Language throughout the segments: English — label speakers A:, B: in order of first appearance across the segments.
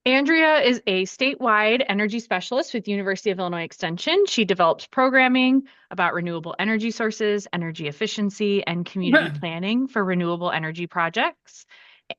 A: Andrea is a statewide energy specialist with University of Illinois Extension. She develops programming about renewable energy sources, energy efficiency, and community planning for renewable energy projects.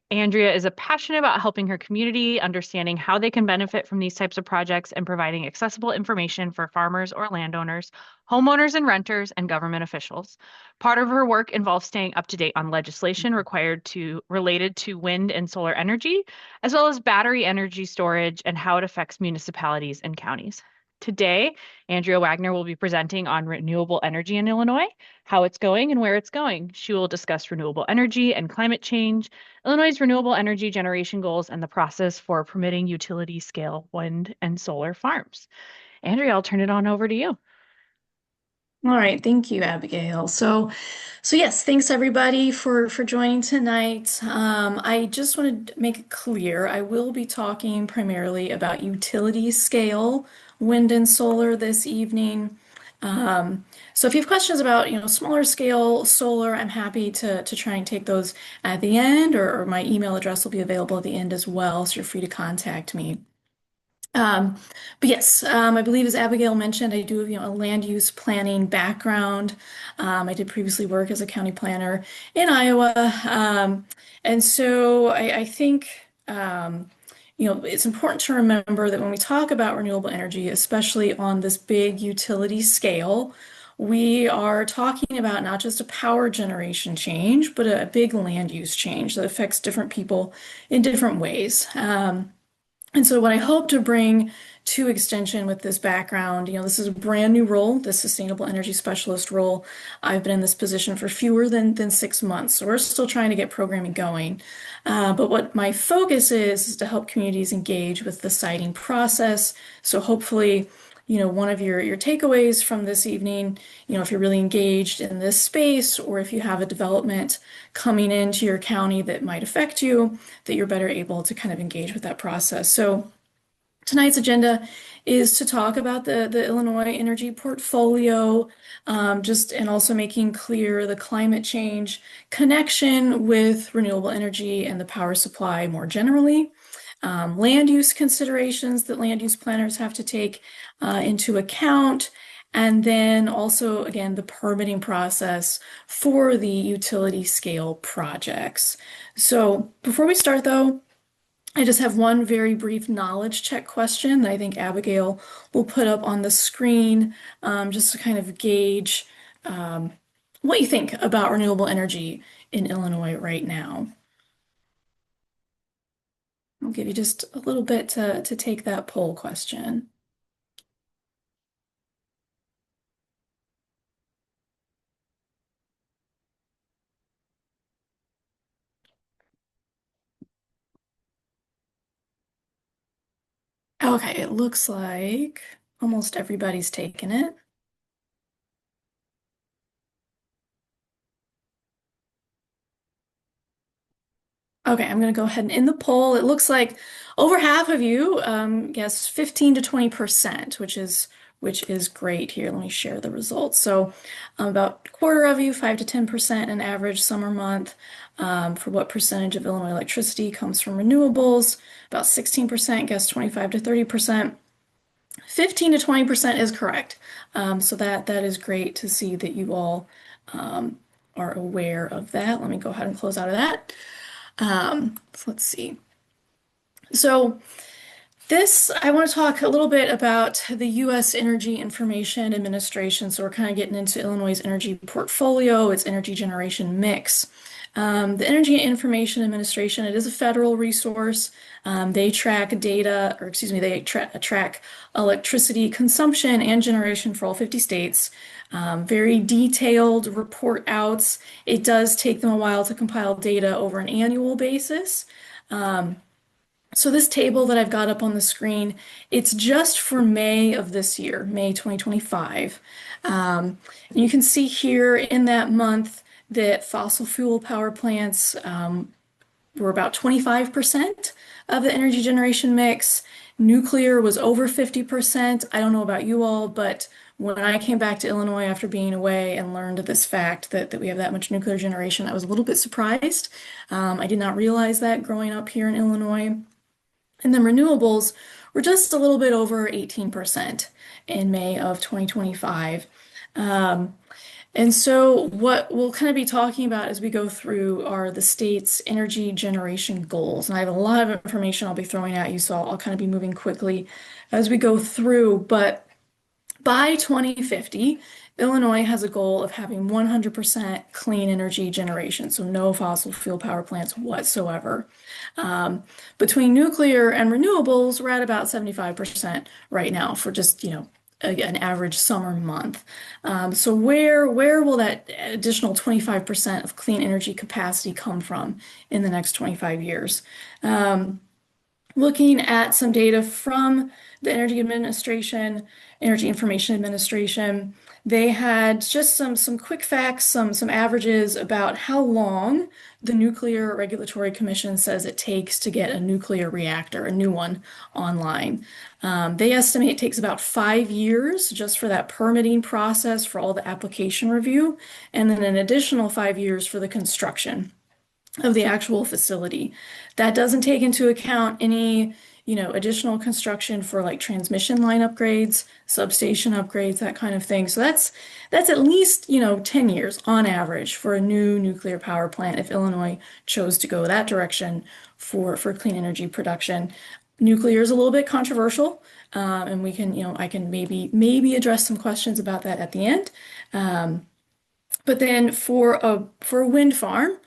A: Andrea is a passionate about helping her community, understanding how they can benefit from these types of projects, and providing accessible information for farmers or landowners, homeowners and renters, and government officials. Part of her work involves staying up to date on legislation related to wind and solar energy, as well as battery energy storage and how it affects municipalities and counties. Today, Andrea Wagner will be presenting on renewable energy in Illinois, how it's going and where it's going. She will discuss renewable energy and climate change, Illinois' renewable energy generation goals, and the process for permitting utility scale wind and solar farms. Andrea, I'll turn it on over to you.
B: All right, thank you, Abigail. So yes, thanks everybody for joining tonight. I just want to make it clear, I will be talking primarily about utility scale wind and solar this evening. So if you have questions about, smaller scale solar, I'm happy to try and take those at the end, or my email address will be available at the end as well, so you're free to contact me. Um, but yes, I believe as Abigail mentioned, I do have, a land use planning background. I did previously work as a county planner in Iowa. And so I think, it's important to remember that when we talk about renewable energy, especially on this big utility scale, we are talking about not just a power generation change, but a big land use change that affects different people in different ways. And so what I hope to bring to Extension with this background, this is a brand new role, the Sustainable Energy Specialist role. I've been in this position for fewer than 6 months, so we're still trying to get programming going. But what my focus is to help communities engage with the siting process. So hopefully, one of your takeaways from this evening, if you're really engaged in this space, or if you have a development coming into your county that might affect you, that you're better able to kind of engage with that process. So tonight's agenda is to talk about the Illinois energy portfolio, and also making clear the climate change connection with renewable energy and the power supply more generally. Land use considerations that land use planners have to take into account, and then also, again, the permitting process for the utility scale projects. So before we start, though, I just have one very brief knowledge check question that I think Abigail will put up on the screen, just to kind of gauge what you think about renewable energy in Illinois right now. I'll give you just a little bit to take that poll question. Okay, it looks like almost everybody's taken it. Okay, I'm going to go ahead and end the poll. It looks like over half of you, yes, 15 to 20%, which is great here. Let me share the results. So about a quarter of you, 5 to 10% an average summer month. For what percentage of Illinois electricity comes from renewables? About 16% guess 25 to 30%. 15 to 20% is correct. So that is great to see that you all are aware of that. Let me go ahead and close out of that. So let's see. So I want to talk a little bit about the U.S. Energy Information Administration. So we're kind of getting into Illinois' energy portfolio, its energy generation mix. The Energy Information Administration, it is a federal resource. They track data, or excuse me, they track electricity consumption and generation for all 50 states. Very detailed report outs. It does take them a while to compile data over an annual basis. So this table that I've got up on the screen, it's just for May of this year, May 2025. And you can see here in that month that fossil fuel power plants were about 25% of the energy generation mix. Nuclear was over 50%. I don't know about you all, but when I came back to Illinois after being away and learned this fact that we have that much nuclear generation, I was a little bit surprised. I did not realize that growing up here in Illinois. And then renewables were just a little bit over 18% in May of 2025. Um, and so, what we'll kind of be talking about as we go through are the state's energy generation goals. And I have a lot of information I'll be throwing at you, so I'll kind of be moving quickly as we go through. But by 2050, Illinois has a goal of having 100% clean energy generation, so no fossil fuel power plants whatsoever. Um, Between nuclear and renewables, we're at about 75% right now for just, an average summer month. So where will that additional 25% of clean energy capacity come from in the next 25 years? Um, Looking at some data from the Energy Information Administration, they had just some quick facts, some averages about how long the Nuclear Regulatory Commission says it takes to get a nuclear reactor, a new one, online. They estimate it takes about 5 years just for that permitting process for all the application review, and then an additional 5 years for the construction of the actual facility. That doesn't take into account any, additional construction for like transmission line upgrades, substation upgrades, that kind of thing. So that's at least, 10 years on average for a new nuclear power plant if Illinois chose to go that direction for clean energy production. Nuclear is a little bit controversial, and we can, I can maybe address some questions about that at the end. But then for a wind farm,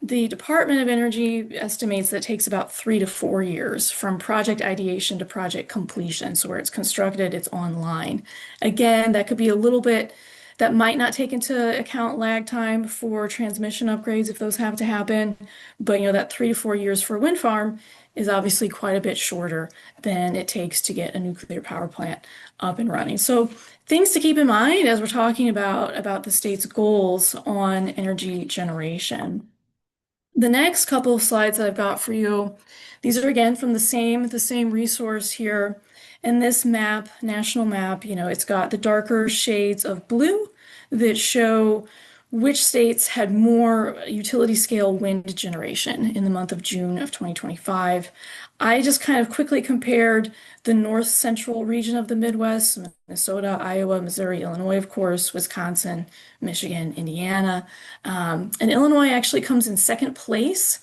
B: the Department of Energy estimates that it takes about 3 to 4 years from project ideation to project completion. So where it's constructed, it's online. Again, that could be a little bit, that might not take into account lag time for transmission upgrades if those have to happen. But that 3 to 4 years for a wind farm is obviously quite a bit shorter than it takes to get a nuclear power plant up and running. So things to keep in mind as we're talking about the state's goals on energy generation. The next couple of slides that I've got for you, these are again from the same resource here. And this map, national map, it's got the darker shades of blue that show which states had more utility scale wind generation in the month of June of 2025. I just kind of quickly compared the north central region of the Midwest, Minnesota, Iowa, Missouri, Illinois, of course, Wisconsin, Michigan, Indiana. And Illinois actually comes in second place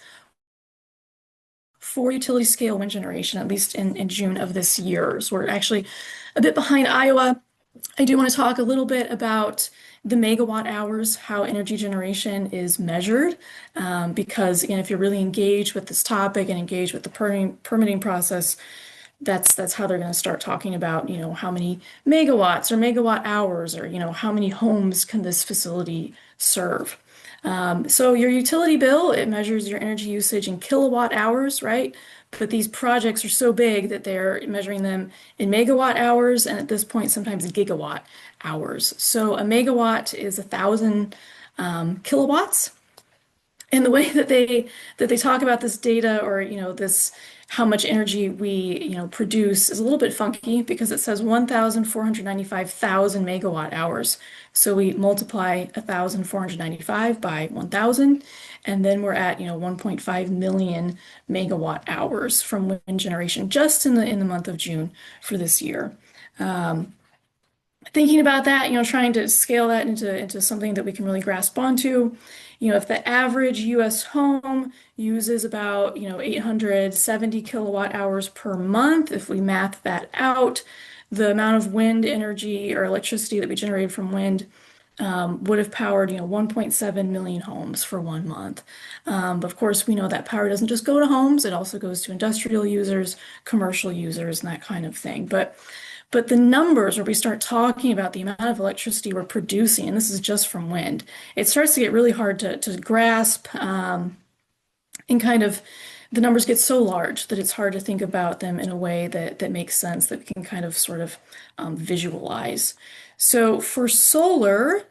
B: for utility scale wind generation, at least in June of this year. So we're actually a bit behind Iowa. I do want to talk a little bit about the megawatt hours, how energy generation is measured, because again, if you're really engaged with this topic and engaged with the permitting process, that's how they're going to start talking about, how many megawatts or megawatt hours or, how many homes can this facility serve. So your utility bill, it measures your energy usage in kilowatt hours, right? But these projects are so big that they're measuring them in megawatt hours, and at this point, sometimes gigawatt hours. So a megawatt is 1,000 kilowatts. And the way that they talk about this data or this how much energy we produce is a little bit funky because it says 1,495,000 megawatt hours. So we multiply 1,495 by 1,000, and then we're at 1.5 million megawatt hours from wind generation just in the month of June for this year. Thinking about that, trying to scale that into something that we can really grasp onto. If the average US home uses about, 870 kilowatt hours per month, if we math that out, the amount of wind energy or electricity that we generated from wind would have powered, 1.7 million homes for 1 month. But of course, we know that power doesn't just go to homes, it also goes to industrial users, commercial users, and that kind of thing. But the numbers where we start talking about the amount of electricity we're producing, and this is just from wind, it starts to get really hard to grasp, and kind of the numbers get so large that it's hard to think about them in a way that makes sense, that we can kind of sort of visualize. So for solar,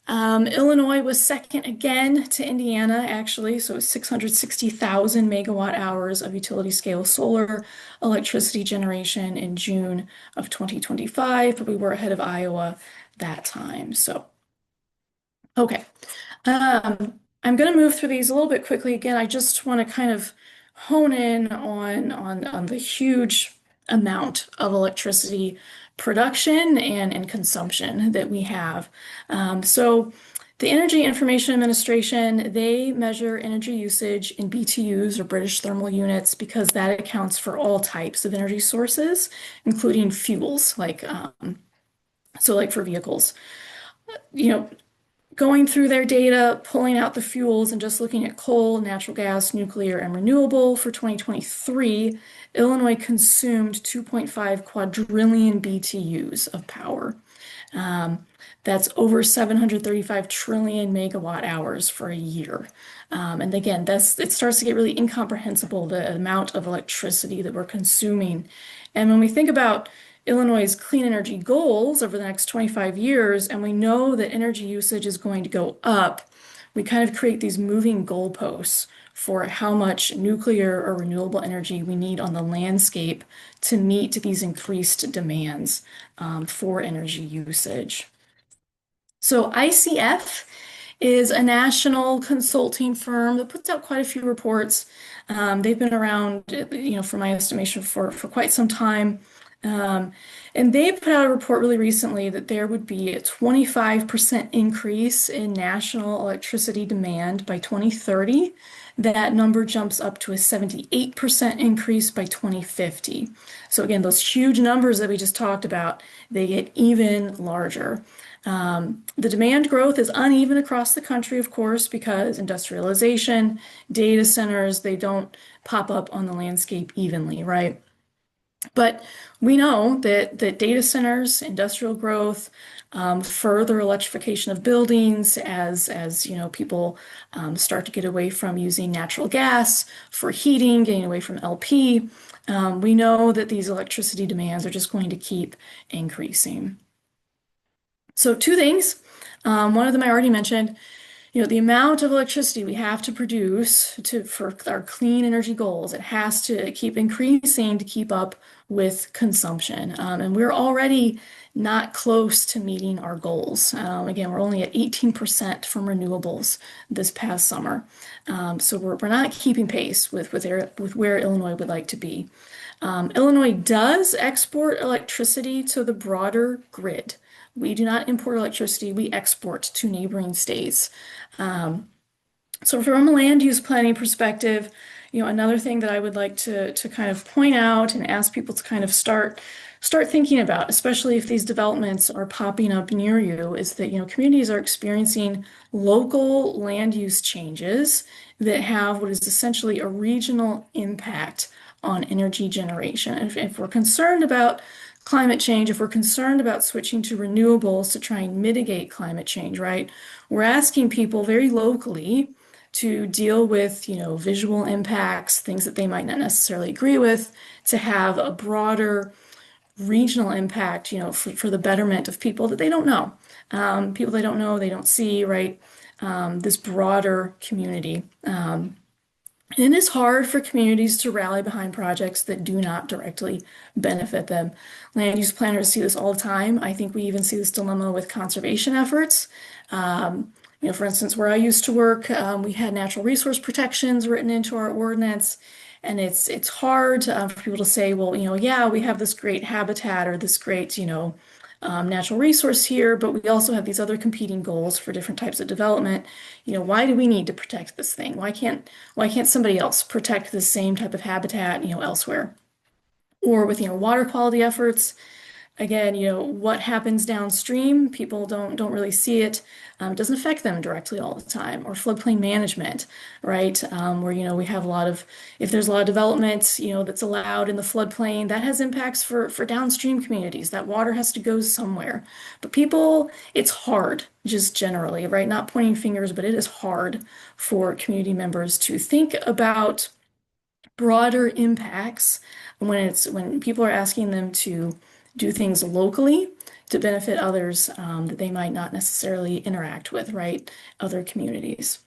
B: Illinois was second again to Indiana, actually. So it was 660,000 megawatt hours of utility scale solar electricity generation in June of 2025, but we were ahead of Iowa that time. So, okay. I'm going to move through these a little bit quickly. Again, I just want to kind of hone in on the huge amount of electricity production and consumption that we have. So the Energy Information Administration, they measure energy usage in BTUs or British thermal units because that accounts for all types of energy sources, including fuels, like for vehicles. You know, going through their data, pulling out the fuels, and just looking at coal, natural gas, nuclear, and renewable for 2023, Illinois consumed 2.5 quadrillion BTUs of power. Um, that's over 735 trillion megawatt hours for a year. And again, it starts to get really incomprehensible, the amount of electricity that we're consuming. And when we think about Illinois' clean energy goals over the next 25 years, and we know that energy usage is going to go up, we kind of create these moving goalposts for how much nuclear or renewable energy we need on the landscape to meet these increased demands for energy usage. So ICF is a national consulting firm that puts out quite a few reports. They've been around, for my estimation, for quite some time. And they put out a report really recently that there would be a 25% increase in national electricity demand by 2030. That number jumps up to a 78% increase by 2050. So again, those huge numbers that we just talked about, they get even larger. The demand growth is uneven across the country, of course, because industrialization, data centers, they don't pop up on the landscape evenly, right? But we know that data centers, industrial growth, further electrification of buildings as people start to get away from using natural gas for heating, getting away from LP, we know that these electricity demands are just going to keep increasing. So two things. One of them I already mentioned. The amount of electricity we have to produce for our clean energy goals, it has to keep increasing to keep up with consumption. And we're already not close to meeting our goals. Again, we're only at 18% from renewables this past summer. So we're not keeping pace with where Illinois would like to be. Illinois does export electricity to the broader grid. We do not import electricity, we export to neighboring states. So from a land use planning perspective, another thing that I would like to kind of point out and ask people to kind of start thinking about, especially if these developments are popping up near you, is that, communities are experiencing local land use changes that have what is essentially a regional impact on energy generation. If we're concerned about climate change, if we're concerned about switching to renewables to try and mitigate climate change, right? We're asking people very locally to deal with, visual impacts, things that they might not necessarily agree with, to have a broader regional impact, for the betterment of people that they don't know. People they don't know, they don't see, right? This broader community. And it is hard for communities to rally behind projects that do not directly benefit them. Land use planners see this all the time. I think we even see this dilemma with conservation efforts. For instance, where I used to work, we had natural resource protections written into our ordinance. And it's hard for people to say, well, yeah, we have this great habitat or this great, natural resource here, but we also have these other competing goals for different types of development. Why do we need to protect this thing? Why can't somebody else protect the same type of habitat, elsewhere? Or with, water quality efforts, again, what happens downstream, people don't really see it. It doesn't affect them directly all the time. Or floodplain management, right? Where, we have if there's a lot of development, that's allowed in the floodplain, that has impacts for downstream communities. That water has to go somewhere. But people, it's hard, just generally, right? Not pointing fingers, but it is hard for community members to think about broader impacts when people are asking them to do things locally to benefit others that they might not necessarily interact with, right? Other communities.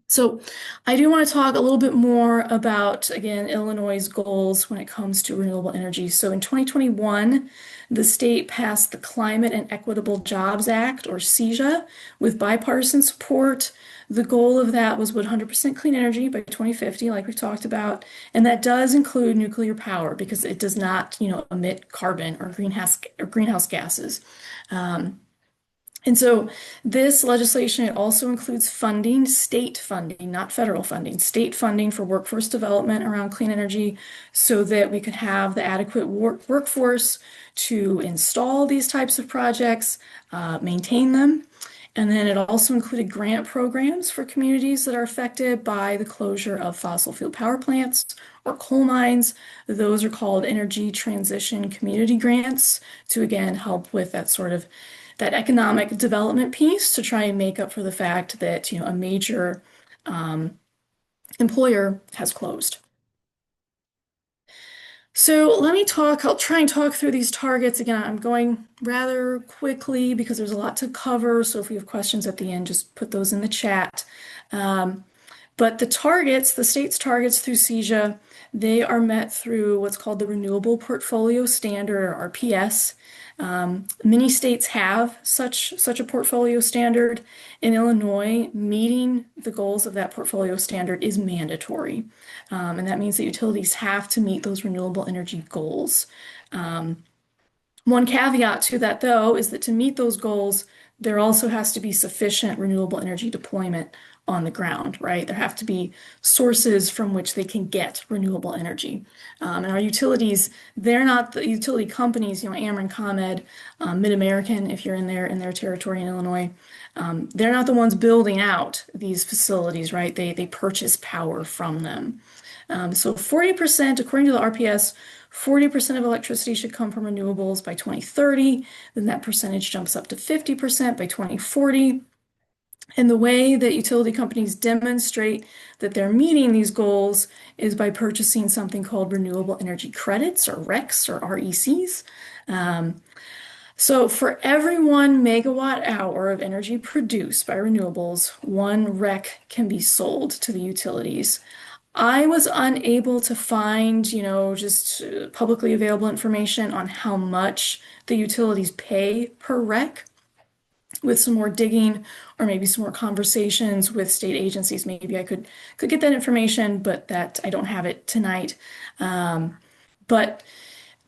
B: So I do want to talk a little bit more about, again, Illinois' goals when it comes to renewable energy. So in 2021, the state passed the Climate and Equitable Jobs Act, or CEJA, with bipartisan support. The goal of that was 100% clean energy by 2050, like we've talked about. And that does include nuclear power because it does not, emit carbon or greenhouse gases. Um, and so this legislation, it also includes funding, state funding, not federal funding, state funding for workforce development around clean energy so that we could have the adequate workforce to install these types of projects, maintain them. And then it also included grant programs for communities that are affected by the closure of fossil fuel power plants or coal mines. Those are called energy transition community grants to, again, help with that sort of that economic development piece to try and make up for the fact that, a major employer has closed. So I'll try and talk through these targets. Again, I'm going rather quickly because there's a lot to cover. So if you have questions at the end, just put those in the chat. But the state's targets through CEJA, they are met through what's called the Renewable Portfolio Standard, or RPS. Many states have such a portfolio standard. In Illinois, meeting the goals of that portfolio standard is mandatory. And that means that utilities have to meet those renewable energy goals. One caveat to that, though, is that to meet those goals, there also has to be sufficient renewable energy deployment on the ground, right? There have to be sources from which they can get renewable energy. And our utilities, they're not the utility companies, Ameren, ComEd, Mid-American, if you're in their territory in Illinois, they're not the ones building out these facilities, right? They purchase power from them. So 40%, according to the RPS, 40% of electricity should come from renewables by 2030. Then that percentage jumps up to 50% by 2040. And the way that utility companies demonstrate that they're meeting these goals is by purchasing something called renewable energy credits, or RECs, or RECs. So for every 1 MWh of energy produced by renewables, one REC can be sold to the utilities. I was unable to find, just publicly available information on how much the utilities pay per REC. With some more digging or maybe some more conversations with state agencies, maybe I could get that information, but that I don't have it tonight. But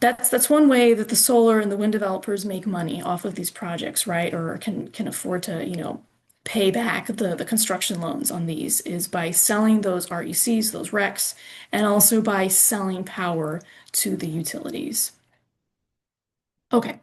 B: that's one way that the solar and the wind developers make money off of these projects, right? Or can afford to, pay back the construction loans on these, is by selling those RECs, those RECs, and also by selling power to the utilities. Okay,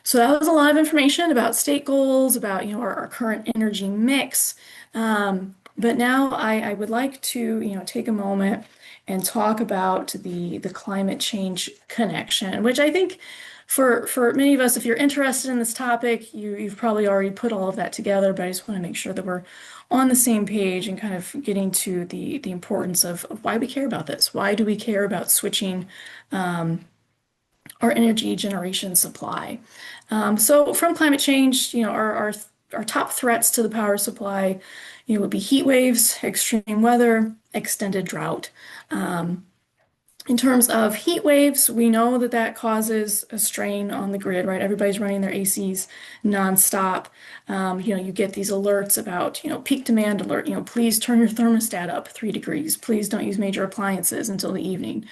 B: so that was a lot of information about state goals, about our current energy mix. But now I would like to take a moment and talk about the climate change connection, which I think for many of us, if you're interested in this topic, you've probably already put all of that together. But I just want to make sure that we're on the same page and kind of getting to the importance of why we care about this. Why do we care about switching our energy generation supply? So from climate change, our top threats to the power supply, would be heat waves, extreme weather, extended drought. In terms of heat waves, we know that causes a strain on the grid, right? Everybody's running their ACs nonstop. You get these alerts about, peak demand alert, please turn your thermostat up 3 degrees. Please don't use major appliances until the evening.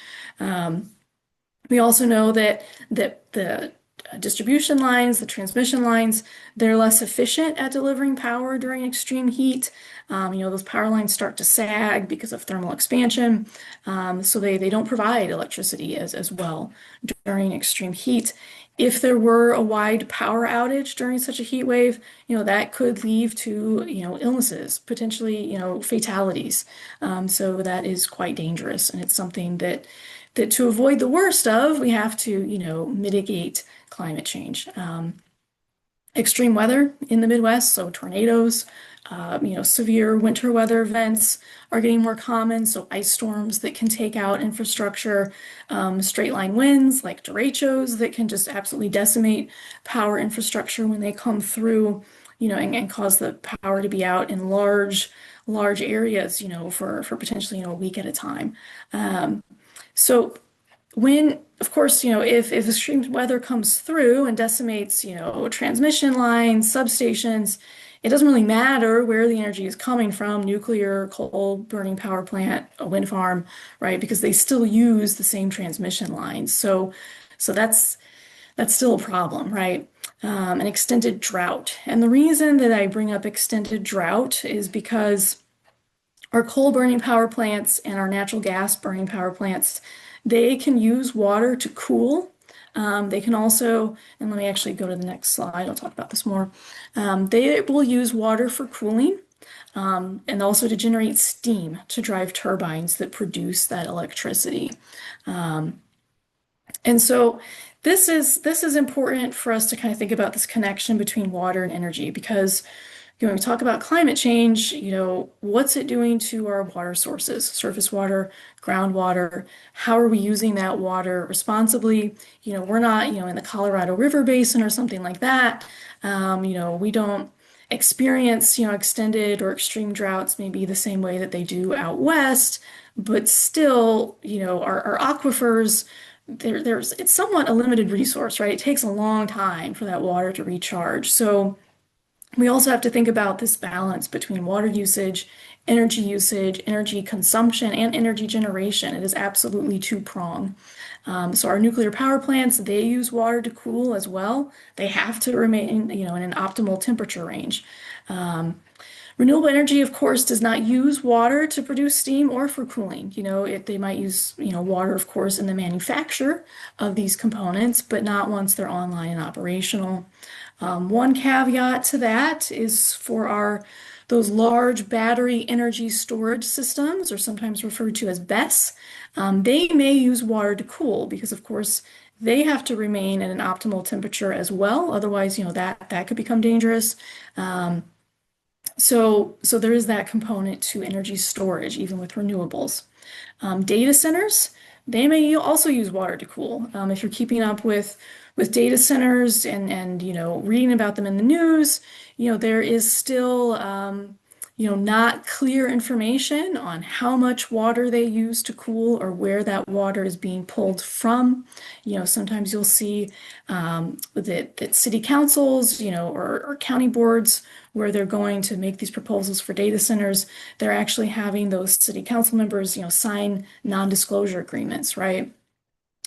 B: We also know that the distribution lines, the transmission lines, they're less efficient at delivering power during extreme heat. Those power lines start to sag because of thermal expansion. So they don't provide electricity as well during extreme heat. If there were a wide power outage during such a heat wave, that could lead to, illnesses, potentially, fatalities. So that is quite dangerous. And it's something that to avoid the worst of, we have to, mitigate climate change. Extreme weather in the Midwest, so tornadoes, severe winter weather events are getting more common. So ice storms that can take out infrastructure, straight line winds like derechos that can just absolutely decimate power infrastructure when they come through, and cause the power to be out in large large areas, for potentially, a week at a time. Um, so when, of course, if extreme weather comes through and decimates, transmission lines, substations, it doesn't really matter where the energy is coming from, nuclear, coal burning power plant, a wind farm, right? Because they still use the same transmission lines. So that's still a problem, right? An extended drought. And the reason that I bring up extended drought is because our coal burning power plants and our natural gas burning power plants, they can use water to cool. They can also, and let me actually go to the next slide, I'll talk about this more. They will use water for cooling, and also to generate steam to drive turbines that produce that electricity. Um, and so this is important for us to kind of think about this connection between water and energy because when we talk about climate change, what's it doing to our water sources, surface water, groundwater? How are we using that water responsibly? We're not, in the Colorado River Basin or something like that. We don't experience, extended or extreme droughts maybe the same way that they do out west, but still, our aquifers, it's somewhat a limited resource, right? It takes a long time for that water to recharge. So we also have to think about this balance between water usage, energy consumption, and energy generation. It is absolutely two-pronged. So our nuclear power plants, they use water to cool as well. They have to remain, in an optimal temperature range. Renewable energy, of course, does not use water to produce steam or for cooling. They might use, water, of course, in the manufacture of these components, but not once they're online and operational. One caveat to that is for those large battery energy storage systems, or sometimes referred to as BESS, they may use water to cool because, of course, they have to remain at an optimal temperature as well. Otherwise, that could become dangerous. So there is that component to energy storage, even with renewables. Data centers, they may also use water to cool. If you're keeping up with data centers and reading about them in the news, there is still not clear information on how much water they use to cool or where that water is being pulled from. Sometimes you'll see that city councils, or county boards where they're going to make these proposals for data centers, they're actually having those city council members, sign non-disclosure agreements, right?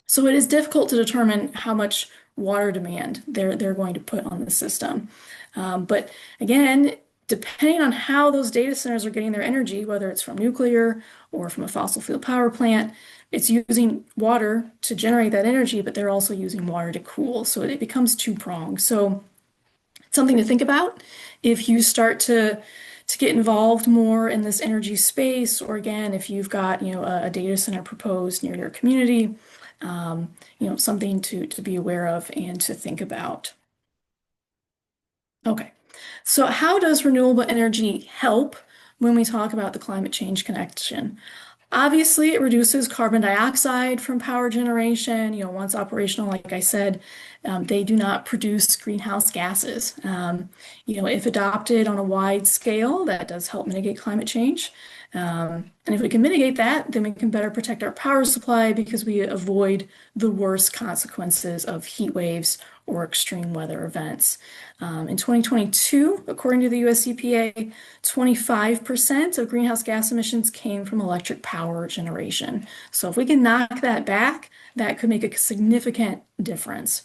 B: So it is difficult to determine how much water demand they're going to put on the system. But again, depending on how those data centers are getting their energy, whether it's from nuclear or from a fossil fuel power plant, it's using water to generate that energy, but they're also using water to cool. So it becomes two-pronged. So it's something to think about if you start to get involved more in this energy space, or again, if you've got, a data center proposed near your community, something to be aware of and to think about. Okay, so how does renewable energy help when we talk about the climate change connection? Obviously, it reduces carbon dioxide from power generation. Once operational, like I said, they do not produce greenhouse gases. If adopted on a wide scale, that does help mitigate climate change. And if we can mitigate that, then we can better protect our power supply because we avoid the worst consequences of heat waves or extreme weather events. In 2022, according to the US EPA, 25% of greenhouse gas emissions came from electric power generation. So if we can knock that back, that could make a significant difference.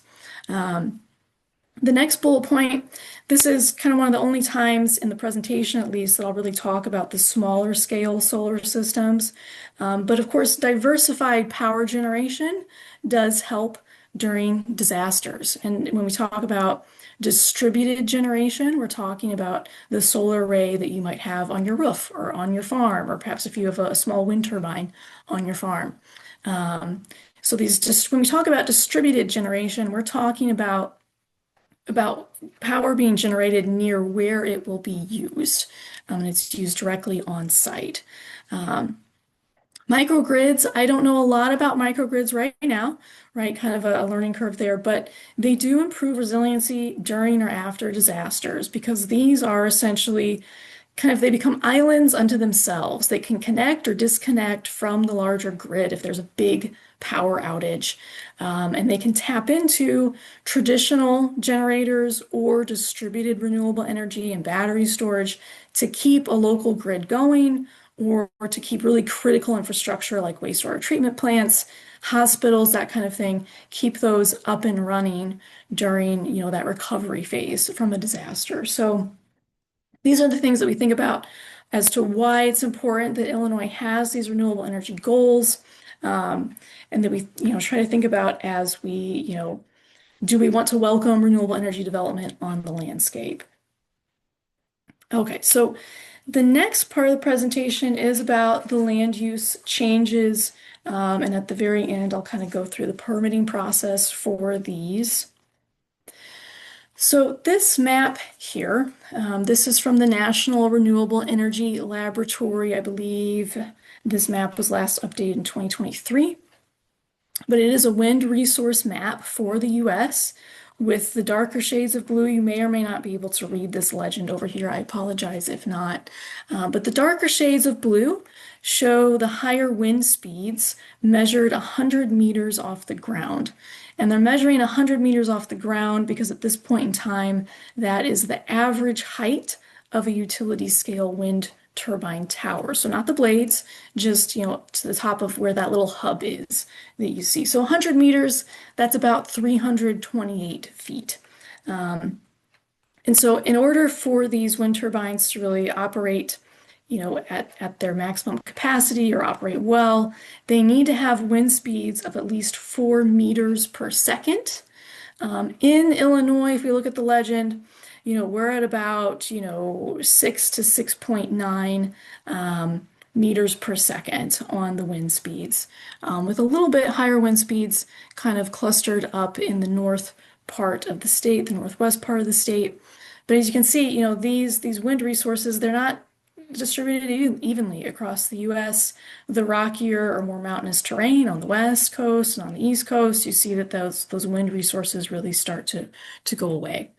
B: The next bullet point, this is kind of one of the only times in the presentation, at least, that I'll really talk about the smaller scale solar systems. But of course, diversified power generation does help during disasters. And when we talk about distributed generation, we're talking about the solar array that you might have on your roof or on your farm, or perhaps if you have a small wind turbine on your farm. So when we talk about distributed generation, we're talking about power being generated near where it will be used. And it's used directly on site. Microgrids, I don't know a lot about microgrids right now, right? Kind of a learning curve there, but they do improve resiliency during or after disasters because these are essentially kind of they become islands unto themselves. They can connect or disconnect from the larger grid if there's a big power outage. And they can tap into traditional generators or distributed renewable energy and battery storage to keep a local grid going or to keep really critical infrastructure like wastewater treatment plants, hospitals, that kind of thing, keep those up and running during, that recovery phase from a disaster. So these are the things that we think about as to why it's important that Illinois has these renewable energy goals, and that we, try to think about as we, do we want to welcome renewable energy development on the landscape? Okay, so the next part of the presentation is about the land use changes, and at the very end, I'll kind of go through the permitting process for these. So this map here, this is from the National Renewable Energy Laboratory. I believe this map was last updated in 2023. But it is a wind resource map for the US. With the darker shades of blue, you may or may not be able to read this legend over here. I apologize if not. But the darker shades of blue show the higher wind speeds measured 100 meters off the ground. And they're measuring 100 meters off the ground because at this point in time, that is the average height of a utility scale wind turbine tower. So not the blades, just, to the top of where that little hub is that you see. So 100 meters, that's about 328 feet. And so in order for these wind turbines to really operate, at their maximum capacity or operate well, they need to have wind speeds of at least 4 meters per second. In Illinois, if we look at the legend, we're at about, 6 to 6.9 meters per second on the wind speeds, with a little bit higher wind speeds kind of clustered up in the north part of the state, the northwest part of the state. But as you can see, these wind resources, they're not distributed evenly across the US. The rockier or more mountainous terrain on the west coast and on the east coast, you see that those wind resources really start to go away.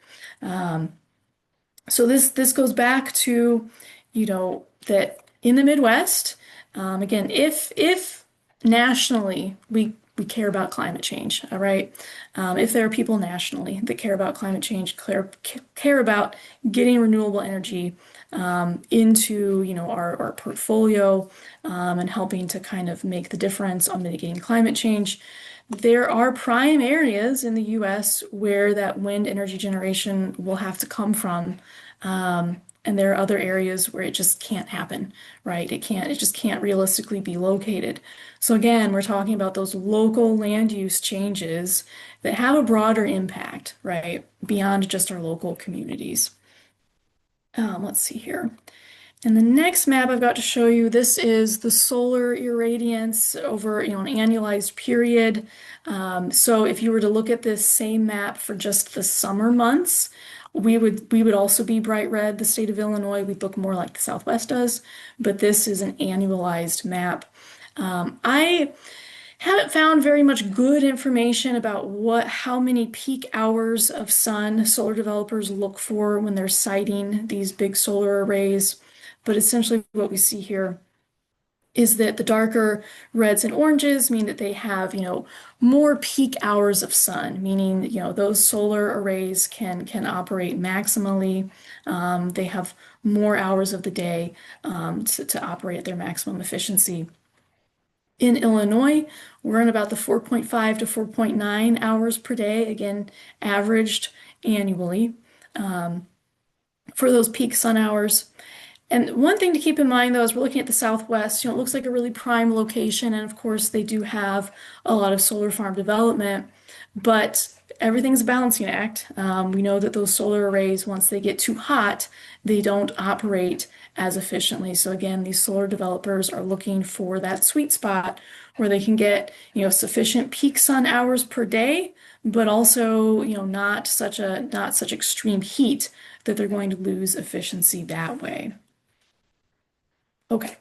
B: So this goes back to, that in the Midwest, again, if nationally we care about climate change, all right? If there are people nationally that care about climate change, care about getting renewable energy into, our portfolio, and helping to kind of make the difference on mitigating climate change, there are prime areas in the US where that wind energy generation will have to come from. And there are other areas where it just can't happen, right? It just can't realistically be located. So again, we're talking about those local land use changes that have a broader impact, right? Beyond just our local communities. Let's see here. And the next map I've got to show you, this is the solar irradiance over, an annualized period. So if you were to look at this same map for just the summer months, we would also be bright red. The state of Illinois, we'd look more like the Southwest does, but this is an annualized map. I haven't found very much good information about how many peak hours of sun solar developers look for when they're siting these big solar arrays. But essentially what we see here is that the darker reds and oranges mean that they have, more peak hours of sun, meaning, those solar arrays can operate maximally. They have more hours of the day to operate at their maximum efficiency. In Illinois, we're in about the 4.5 to 4.9 hours per day, again, averaged annually for those peak sun hours. And one thing to keep in mind, though, as we're looking at the Southwest, it looks like a really prime location. And of course, they do have a lot of solar farm development, but everything's a balancing act. We know that those solar arrays, once they get too hot, they don't operate as efficiently. So again, these solar developers are looking for that sweet spot where they can get, sufficient peak sun hours per day, but also, not such extreme heat that they're going to lose efficiency that way. Okay,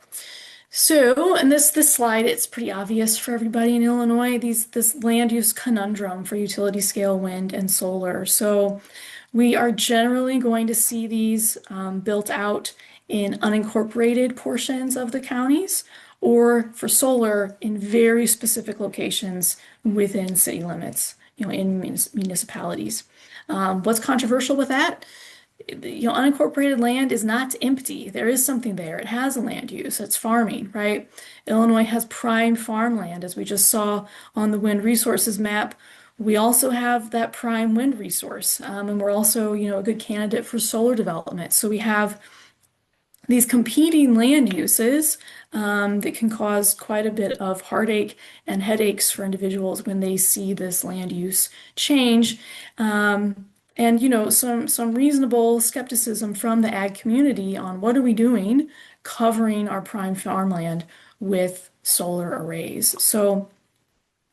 B: so in this slide, it's pretty obvious for everybody in Illinois, this land use conundrum for utility scale wind and solar. So we are generally going to see these built out in unincorporated portions of the counties, or for solar in very specific locations within city limits, in municipalities. What's controversial with that? Unincorporated land is not empty. There is something there. It has a land use. It's farming, right? Illinois has prime farmland, as we just saw on the wind resources map. We also have that prime wind resource, and we're also, a good candidate for solar development. So we have these competing land uses that can cause quite a bit of heartache and headaches for individuals when they see this land use change. And some reasonable skepticism from the ag community on what are we doing covering our prime farmland with solar arrays. So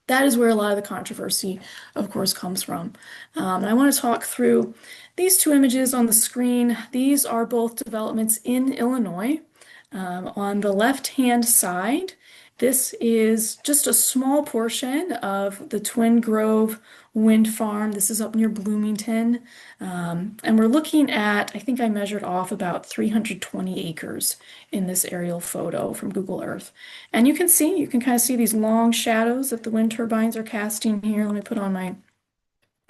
B: that is where a lot of the controversy, of course, comes from. And I want to talk through these two images on the screen. These are both developments in Illinois. On the left-hand side, this is just a small portion of the Twin Grove wind farm. This is up near Bloomington. And we're looking at, I think I measured off about 320 acres in this aerial photo from Google Earth. And you can kind of see these long shadows that the wind turbines are casting here. Let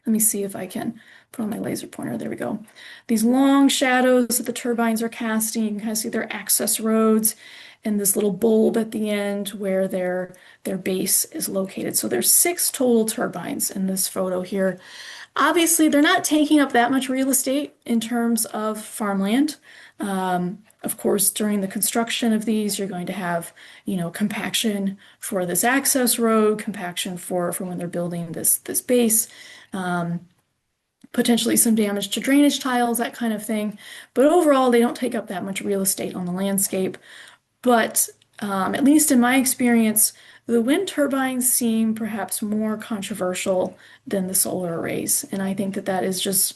B: me see if I can put on my laser pointer. There we go. These long shadows that the turbines are casting, you can kind of see their access roads and this little bulb at the end where their base is located. So there's 6 total turbines in this photo here. Obviously, they're not taking up that much real estate in terms of farmland. Of course, during the construction of these, you're going to have, compaction for this access road, compaction for when they're building this base, potentially some damage to drainage tiles, that kind of thing. But overall, they don't take up that much real estate on the landscape. But at least in my experience, the wind turbines seem perhaps more controversial than the solar arrays. And I think that is just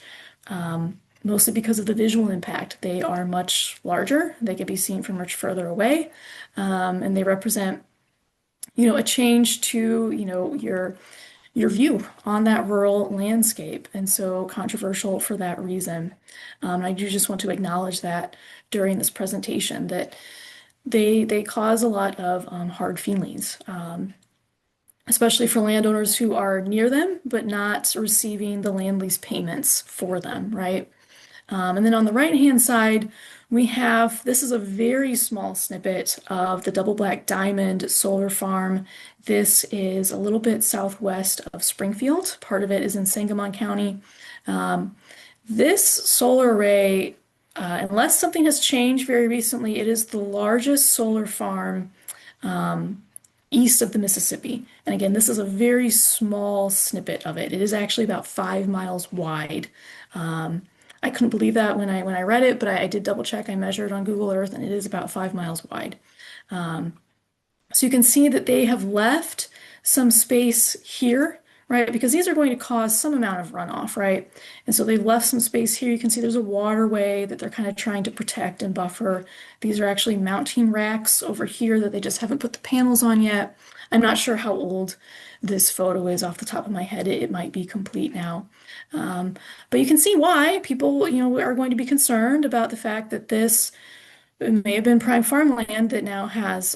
B: mostly because of the visual impact. They are much larger. They can be seen from much further away. And they represent, a change to, your view on that rural landscape. And so controversial for that reason. I do just want to acknowledge that during this presentation, that they cause a lot of hard feelings, especially for landowners who are near them, but not receiving the land lease payments for them, right? And then on the right-hand side, this is a very small snippet of the Double Black Diamond solar farm. This is a little bit southwest of Springfield. Part of it is in Sangamon County. This solar array, unless something has changed very recently, it is the largest solar farm east of the Mississippi. And again, this is a very small snippet of it. It is actually about 5 miles wide. I couldn't believe that when I read it, but I did double check. I measured on Google Earth, and it is about 5 miles wide. So you can see that they have left some space here, right? Because these are going to cause some amount of runoff, right? And so they've left some space here. You can see there's a waterway that they're kind of trying to protect and buffer. These are actually mounting racks over here that they just haven't put the panels on yet. I'm not sure how old this photo is off the top of my head. It might be complete now. But you can see why people, are going to be concerned about the fact that this may have been prime farmland that now has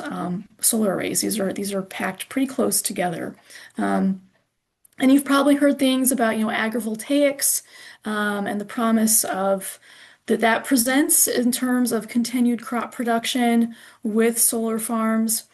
B: solar arrays. These are packed pretty close together. And you've probably heard things about, agrivoltaics and the promise of that presents in terms of continued crop production with solar farms.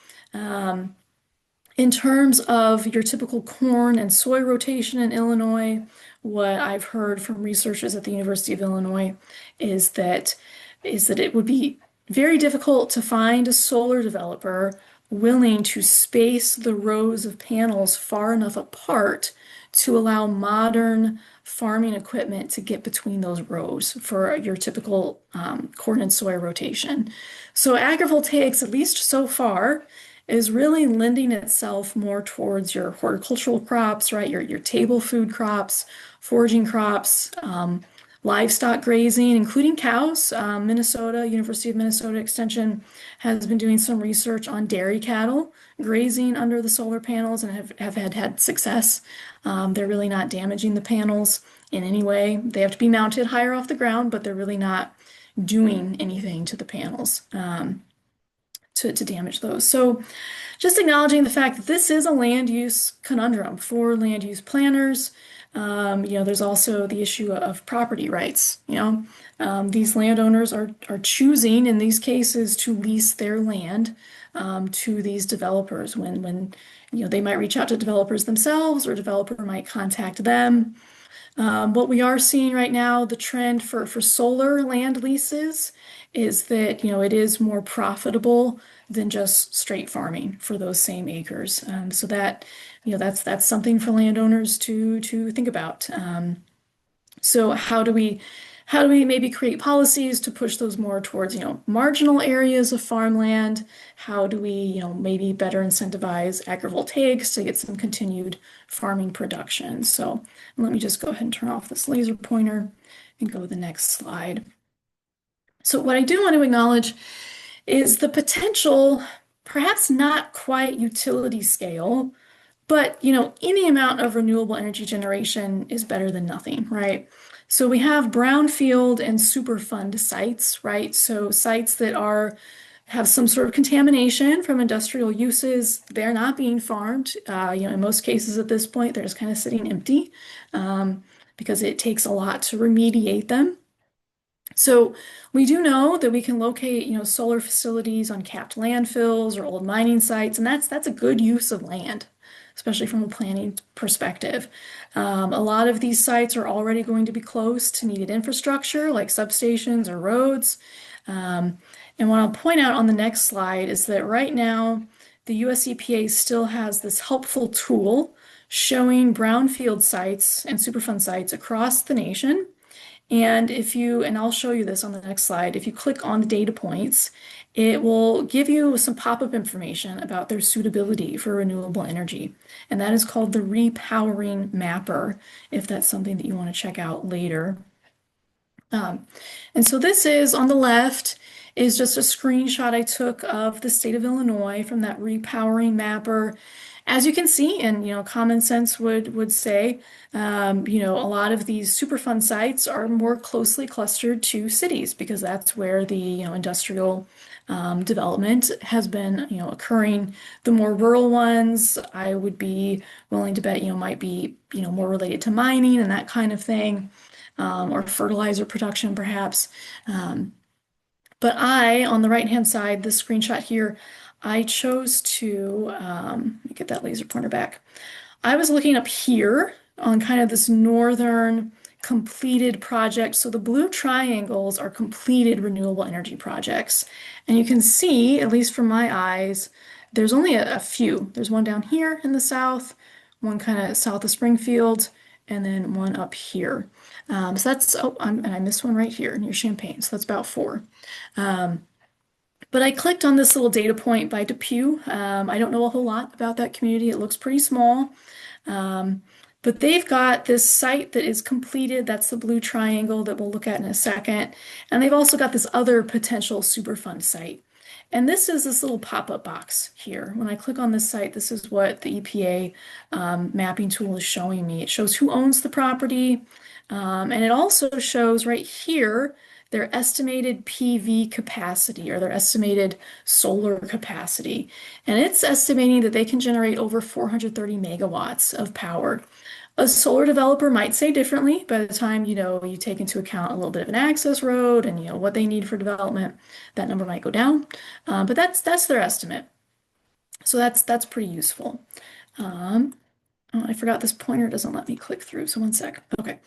B: In terms of your typical corn and soy rotation in Illinois, what I've heard from researchers at the University of Illinois is that it would be very difficult to find a solar developer willing to space the rows of panels far enough apart to allow modern farming equipment to get between those rows for your typical corn and soy rotation. So agrivoltaics, at least so far, is really lending itself more towards your horticultural crops, right? Your table food crops, foraging crops, livestock grazing, including cows. University of Minnesota Extension has been doing some research on dairy cattle grazing under the solar panels and have had success. They're really not damaging the panels in any way. They have to be mounted higher off the ground, but they're really not doing anything to the panels to damage those. So just acknowledging the fact that this is a land use conundrum for land use planners. There's also the issue of property rights. These landowners are choosing in these cases to lease their land to these developers when they might reach out to developers themselves or developer might contact them. What we are seeing right now, the trend for solar land leases is that, it is more profitable than just straight farming for those same acres. So that, that's something for landowners to think about. So how do we maybe create policies to push those more towards, marginal areas of farmland? How do we, maybe better incentivize agrivoltaics to get some continued farming production? So let me just go ahead and turn off this laser pointer and go to the next slide. So what I do want to acknowledge is the potential, perhaps not quite utility scale, but any amount of renewable energy generation is better than nothing, right? So we have brownfield and Superfund sites, right? So sites that have some sort of contamination from industrial uses. They're not being farmed. In most cases at this point, they're just kind of sitting empty because it takes a lot to remediate them. So we do know that we can locate, solar facilities on capped landfills or old mining sites, and that's a good use of land, especially from a planning perspective. A lot of these sites are already going to be close to needed infrastructure like substations or roads. And what I'll point out on the next slide is that right now, the US EPA still has this helpful tool showing brownfield sites and Superfund sites across the nation. And I'll show you this on the next slide, if you click on the data points, it will give you some pop-up information about their suitability for renewable energy. And that is called the Repowering Mapper, if that's something that you want to check out later. And so this is, on the left, is just a screenshot I took of the state of Illinois from that Repowering Mapper. As you can see, and common sense would say, a lot of these Superfund sites are more closely clustered to cities because that's where the industrial development has been occurring. The more rural ones, I would be willing to bet might be more related to mining and that kind of thing, or fertilizer production perhaps. But on the right-hand side, this screenshot here, I chose to, let me get that laser pointer back. I was looking up here on kind of this northern completed project. So the blue triangles are completed renewable energy projects. And you can see, at least from my eyes, there's only a few. There's one down here in the south, one kind of south of Springfield, and then one up here. So that's, and I missed one right here near Champaign. So that's about 4. But I clicked on this little data point by Depew. I don't know a whole lot about that community. It looks pretty small. But they've got this site that is completed. That's the blue triangle that we'll look at in a second. And they've also got this other potential Superfund site. And this is this little pop-up box here. When I click on this site, this is what the EPA mapping tool is showing me. It shows who owns the property. And it also shows right here their estimated PV capacity or their estimated solar capacity. And it's estimating that they can generate over 430 megawatts of power. A solar developer might say differently by the time, you take into account a little bit of an access road and, what they need for development. That number might go down, but that's their estimate. So that's pretty useful. Oh, I forgot this pointer doesn't let me click through, so one sec. Okay.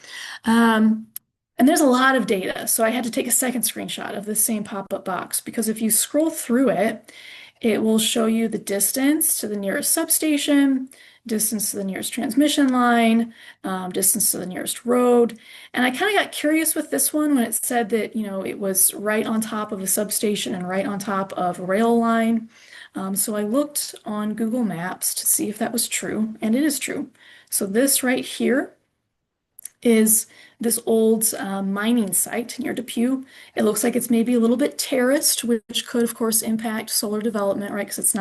B: And there's a lot of data, so I had to take a second screenshot of this same pop-up box because if you scroll through it, it will show you the distance to the nearest substation, distance to the nearest transmission line, distance to the nearest road. And I kind of got curious with this one when it said that, it was right on top of a substation and right on top of a rail line. So I looked on Google Maps to see if that was true, and it is true. So this right here is this old mining site near Depew. It looks like it's maybe a little bit terraced, which could, of course, impact solar development, right? Because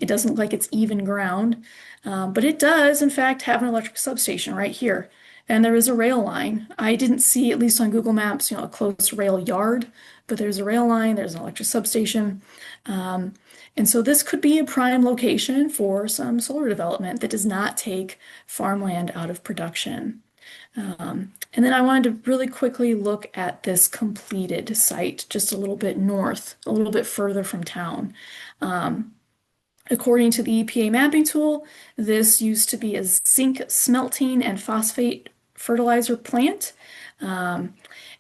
B: it doesn't look like it's even ground. But it does, in fact, have an electric substation right here. and there is a rail line. I didn't see, at least on Google Maps, a close rail yard, but there's a rail line, there's an electric substation. Um, and so this could be a prime location for some solar development that does not take farmland out of production. And then I wanted to really quickly look at this completed site just a little bit north, a little bit further from town. Um, According to the EPA mapping tool, this used to be a zinc smelting and phosphate fertilizer plant. Um,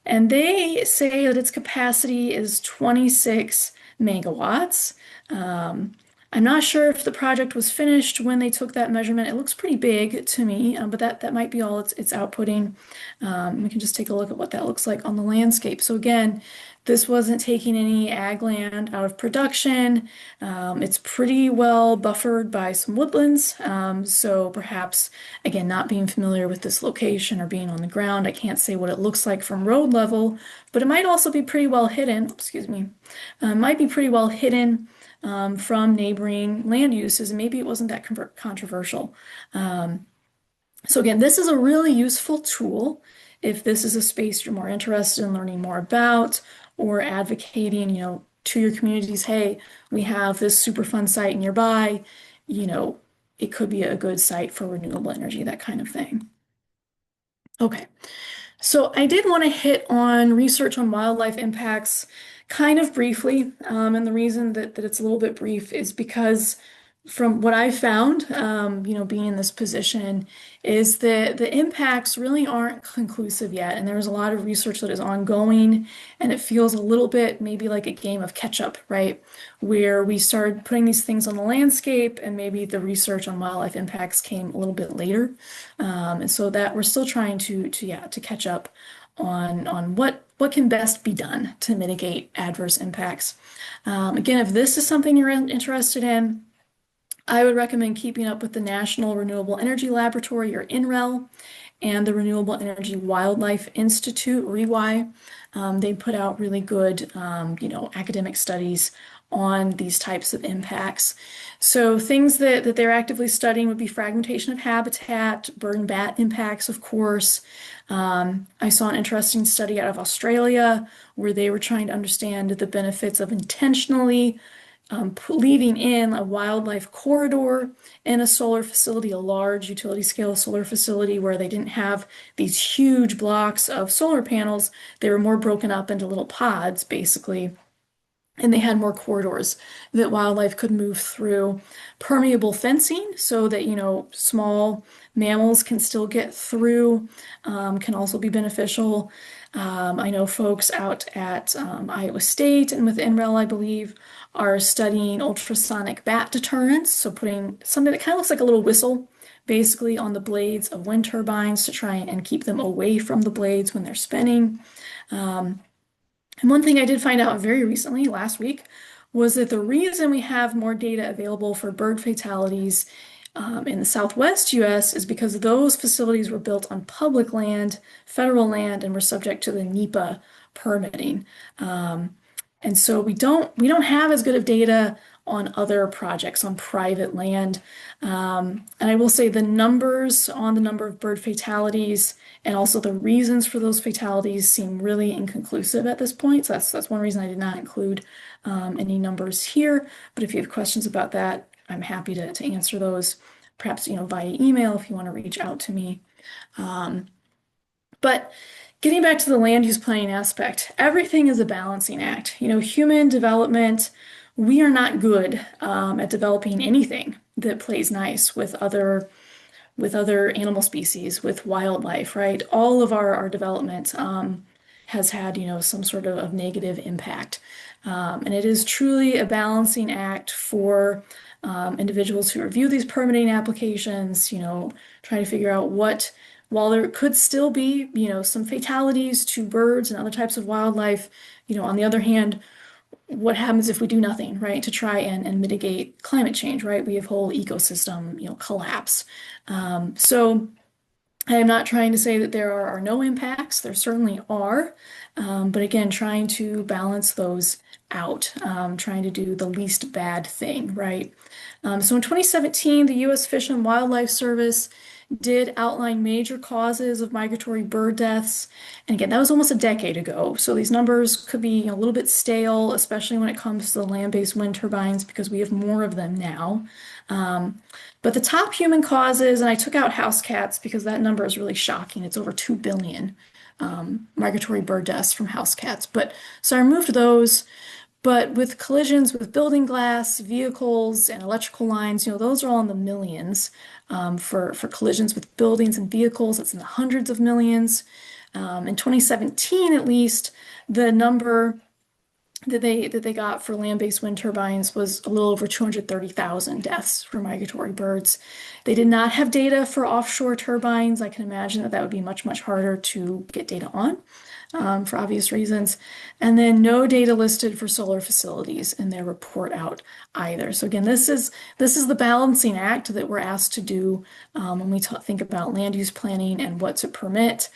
B: and they say that its capacity is 26 megawatts. Um, I'm not sure if the project was finished when they took that measurement. It looks pretty big to me, but that might be all it's outputting. We can just take a look at what that looks like on the landscape. So again, this wasn't taking any ag land out of production. It's pretty well buffered by some woodlands. So perhaps, again, not being familiar with this location or being on the ground, I can't say what it looks like from road level, but it might also be pretty well hidden. Excuse me. Might be pretty well hidden from neighboring land uses, and maybe it wasn't that controversial. So again, this is a really useful tool if this is a space you're more interested in learning more about or advocating, to your communities, hey, we have this super fun site nearby, it could be a good site for renewable energy, that kind of thing. Okay. So I did want to hit on research on wildlife impacts kind of briefly. And the reason that it's a little bit brief is because from what I found, being in this position, is that the impacts really aren't conclusive yet. And there's a lot of research that is ongoing, and it feels a little bit maybe like a game of catch up, right? Where we started putting these things on the landscape, and maybe the research on wildlife impacts came a little bit later. And so that we're still trying to catch up on what can best be done to mitigate adverse impacts. Again, if this is something you're interested in, I would recommend keeping up with the National Renewable Energy Laboratory, or NREL, and the Renewable Energy Wildlife Institute, REWI. They put out really good, academic studies on these types of impacts. So things that they're actively studying would be fragmentation of habitat, bird and bat impacts, of course. I saw an interesting study out of Australia where they were trying to understand the benefits of intentionally leaving in a wildlife corridor in a solar facility, a large utility scale solar facility where they didn't have these huge blocks of solar panels. They were more broken up into little pods, basically. And they had more corridors that wildlife could move through. Permeable fencing so that, small mammals can still get through, can also be beneficial. I know folks out at Iowa State and with NREL, I believe, are studying ultrasonic bat deterrents. So putting something that kind of looks like a little whistle basically on the blades of wind turbines to try and keep them away from the blades when they're spinning. And one thing I did find out very recently, last week, was that the reason we have more data available for bird fatalities in the Southwest US is because those facilities were built on public land, federal land, and were subject to the NEPA permitting. And so we don't have as good of data on other projects on private land. And I will say the numbers on the number of bird fatalities and also the reasons for those fatalities seem really inconclusive at this point. So that's one reason I did not include any numbers here. But if you have questions about that, I'm happy to answer those, perhaps via email if you want to reach out to me. But getting back to the land use planning aspect, everything is a balancing act. Human development, we are not good at developing anything that plays nice with other animal species, with wildlife, right? All of our development has had, some sort of negative impact. And it is truly a balancing act for individuals who review these permitting applications, trying to figure out while there could still be, some fatalities to birds and other types of wildlife, on the other hand, what happens if we do nothing, right, to try and mitigate climate change, right? We have whole ecosystem, collapse. So I am not trying to say that there are no impacts. There certainly are. But again, trying to balance those out, trying to do the least bad thing, right? So in 2017, the U.S. Fish and Wildlife Service did outline major causes of migratory bird deaths. And again, that was almost a decade ago. So these numbers could be, a little bit stale, especially when it comes to the land-based wind turbines, because we have more of them now. But the top human causes, and I took out house cats because that number is really shocking. It's over 2 billion migratory bird deaths from house cats. But so I removed those. But with collisions with building glass, vehicles, and electrical lines, those are all in the millions. For collisions with buildings and vehicles, it's in the hundreds of millions. In 2017, at least, the number that they got for land-based wind turbines was a little over 230,000 deaths for migratory birds. They did not have data for offshore turbines. I can imagine that would be much, much harder to get data on. For obvious reasons. And then no data listed for solar facilities in their report out either. So again, this is the balancing act that we're asked to do when we think about land use planning and what to permit,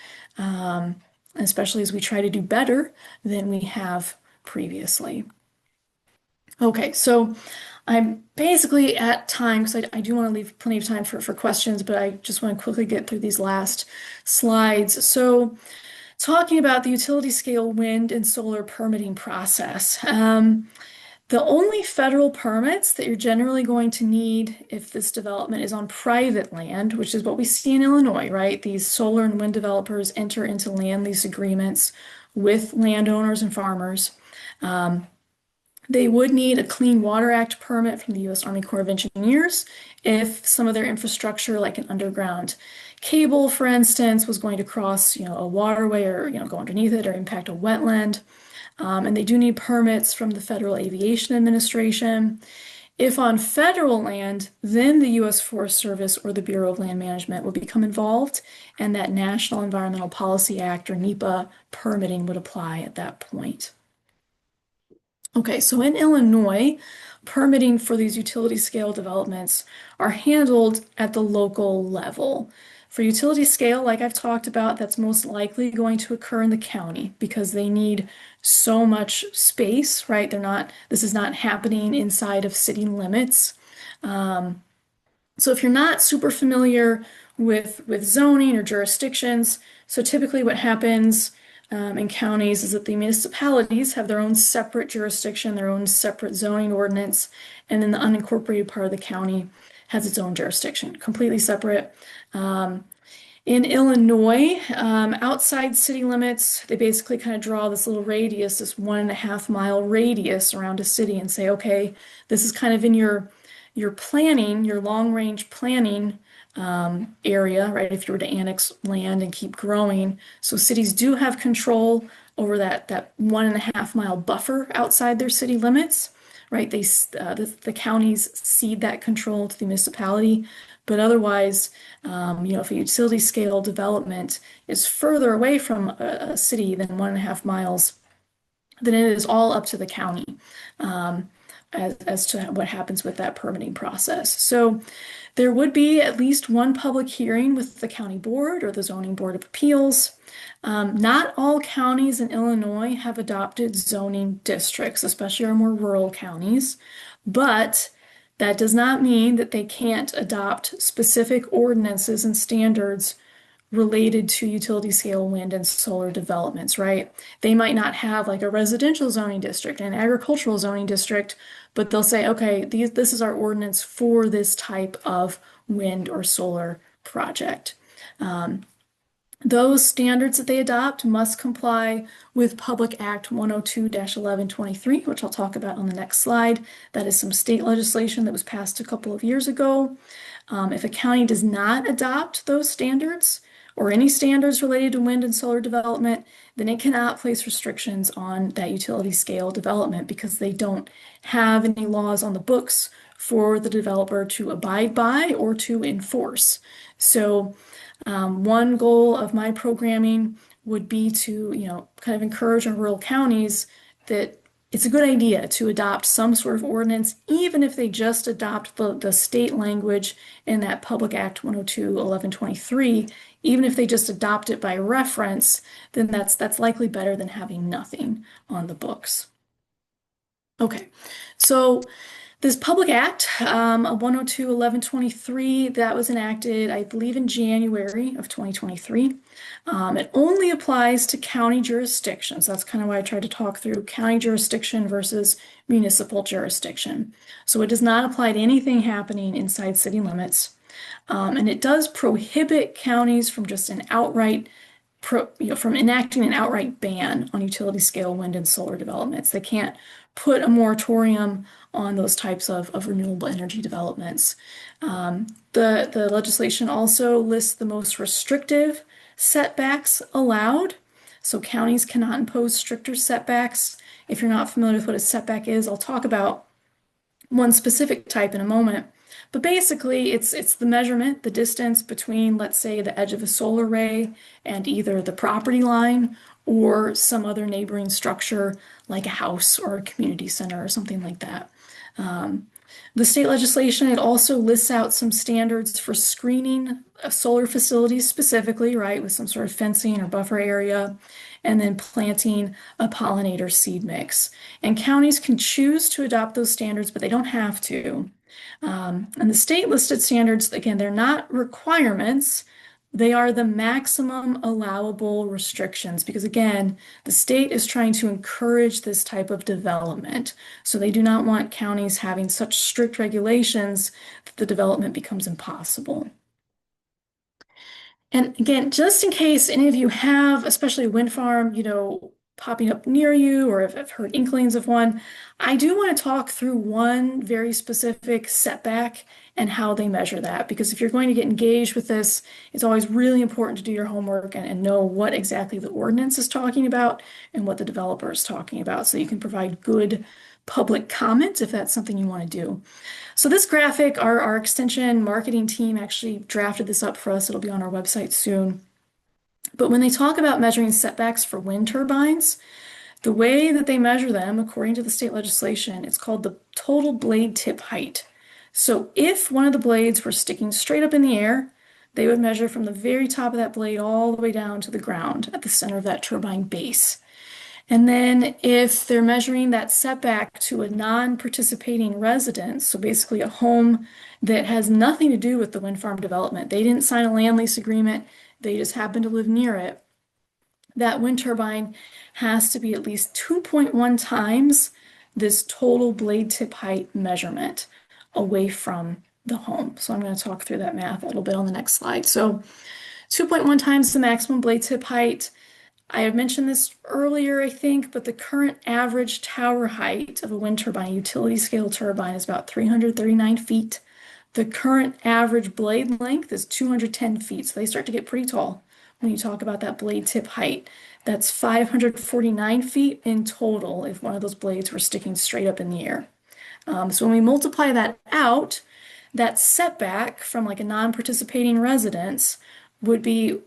B: especially as we try to do better than we have previously. Okay, so I'm basically at time because I do want to leave plenty of time for questions, but I just want to quickly get through these last slides. So talking about the utility scale wind and solar permitting process. The only federal permits that you're generally going to need if this development is on private land, which is what we see in Illinois, right? These solar and wind developers enter into land lease agreements with landowners and farmers. They would need a Clean Water Act permit from the U.S. Army Corps of Engineers if some of their infrastructure, like an underground cable, for instance, was going to cross, a waterway or, go underneath it or impact a wetland. And they do need permits from the Federal Aviation Administration. If on federal land, then the U.S. Forest Service or the Bureau of Land Management would become involved, and that National Environmental Policy Act or NEPA permitting would apply at that point. Okay, so in Illinois, permitting for these utility scale developments are handled at the local level. For utility scale, like I've talked about, that's most likely going to occur in the county because they need so much space, right? This is not happening inside of city limits. So if you're not super familiar with zoning or jurisdictions, so typically what happens in counties is that the municipalities have their own separate jurisdiction, their own separate zoning ordinance, and then the unincorporated part of the county has its own jurisdiction, completely separate. In Illinois, outside city limits, they basically kind of draw this little radius, this 1.5 mile radius around a city and say, okay, this is kind of in your planning, your long range planning area, right? If you were to annex land and keep growing. So cities do have control over that 1.5 mile buffer outside their city limits, right? The counties cede that control to the municipality, but otherwise, if a utility scale development is further away from a city than 1.5 miles, then it is all up to the county as to what happens with that permitting process. So there would be at least one public hearing with the county board or the zoning board of appeals. Not all counties in Illinois have adopted zoning districts, especially our more rural counties, but that does not mean that they can't adopt specific ordinances and standards related to utility scale wind and solar developments, right? They might not have like a residential zoning district and an agricultural zoning district, but they'll say, okay, this is our ordinance for this type of wind or solar project. Those standards that they adopt must comply with Public Act 102-1123, which I'll talk about on the next slide. That is some state legislation that was passed a couple of years ago. If a county does not adopt those standards or any standards related to wind and solar development, then it cannot place restrictions on that utility scale development because they don't have any laws on the books for the developer to abide by or to enforce. So one goal of my programming would be to, kind of encourage in rural counties that it's a good idea to adopt some sort of ordinance, even if they just adopt the state language in that Public Act 102-1123, even if they just adopt it by reference, then that's likely better than having nothing on the books. Okay, so This Public Act, 102-1123, that was enacted, I believe, in January of 2023. It only applies to county jurisdictions. That's kind of why I tried to talk through county jurisdiction versus municipal jurisdiction. So it does not apply to anything happening inside city limits. And it does prohibit counties from just an outright from enacting an outright ban on utility scale wind and solar developments. They can't put a moratorium on those types of renewable energy developments. The legislation also lists the most restrictive setbacks allowed. So counties cannot impose stricter setbacks. If you're not familiar with what a setback is, I'll talk about one specific type in a moment. But basically, it's the measurement, the distance between, let's say, the edge of a solar array and either the property line or some other neighboring structure like a house or a community center or something like that. The state legislation, it also lists out some standards for screening solar facilities specifically, right, with some sort of fencing or buffer area, and then planting a pollinator seed mix. And counties can choose to adopt those standards, but they don't have to. And the state listed standards, again, they're not requirements. They are the maximum allowable restrictions because, again, the state is trying to encourage this type of development. So they do not want counties having such strict regulations that the development becomes impossible. And again, just in case any of you have, especially a wind farm, popping up near you or have heard inklings of one, I do want to talk through one very specific setback and how they measure that. Because if you're going to get engaged with this, it's always really important to do your homework and know what exactly the ordinance is talking about and what the developer is talking about so you can provide good public comment if that's something you want to do. So this graphic, our extension marketing team actually drafted this up for us. It'll be on our website soon. But when they talk about measuring setbacks for wind turbines, the way that they measure them, according to the state legislation, it's called the total blade tip height. So if one of the blades were sticking straight up in the air, they would measure from the very top of that blade all the way down to the ground at the center of that turbine base. And then if they're measuring that setback to a non-participating residence, so basically a home that has nothing to do with the wind farm development, they didn't sign a land lease agreement, they just happen to live near it, that wind turbine has to be at least 2.1 times this total blade tip height measurement away from the home. So I'm going to talk through that math a little bit on the next slide. So 2.1 times the maximum blade tip height. I have mentioned this earlier, I think, but the current average tower height of a wind turbine, utility scale turbine, is about 339 feet. The current average blade length is 210 feet, so they start to get pretty tall when you talk about that blade tip height. That's 549 feet in total if one of those blades were sticking straight up in the air. So when we multiply that out, that setback from like a non-participating residence would be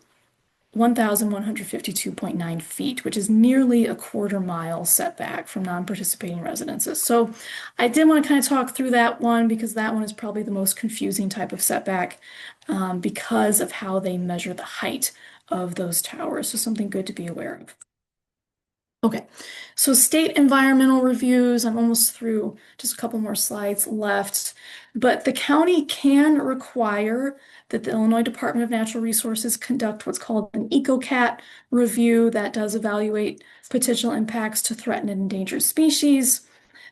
B: 1,152.9 feet, which is nearly a quarter-mile setback from non-participating residences. So I did want to kind of talk through that one because that one is probably the most confusing type of setback because of how they measure the height of those towers. So something good to be aware of. Okay, so state environmental reviews, I'm almost through, just a couple more slides left, but the county can require that the Illinois Department of Natural Resources conduct what's called an EcoCat review that does evaluate potential impacts to threatened and endangered species.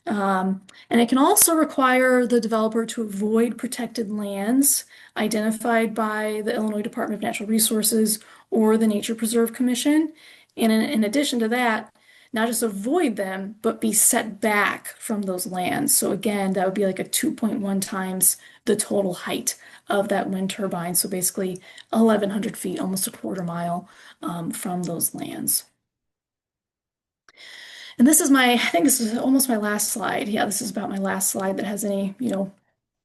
B: And it can also require the developer to avoid protected lands identified by the Illinois Department of Natural Resources or the Nature Preserve Commission. And in addition to that, not just avoid them, but be set back from those lands. So again, that would be like a 2.1 times the total height of that wind turbine. So basically 1,100 feet, almost a quarter mile from those lands. And this is I think this is almost my last slide. Yeah, this is about my last slide that has any,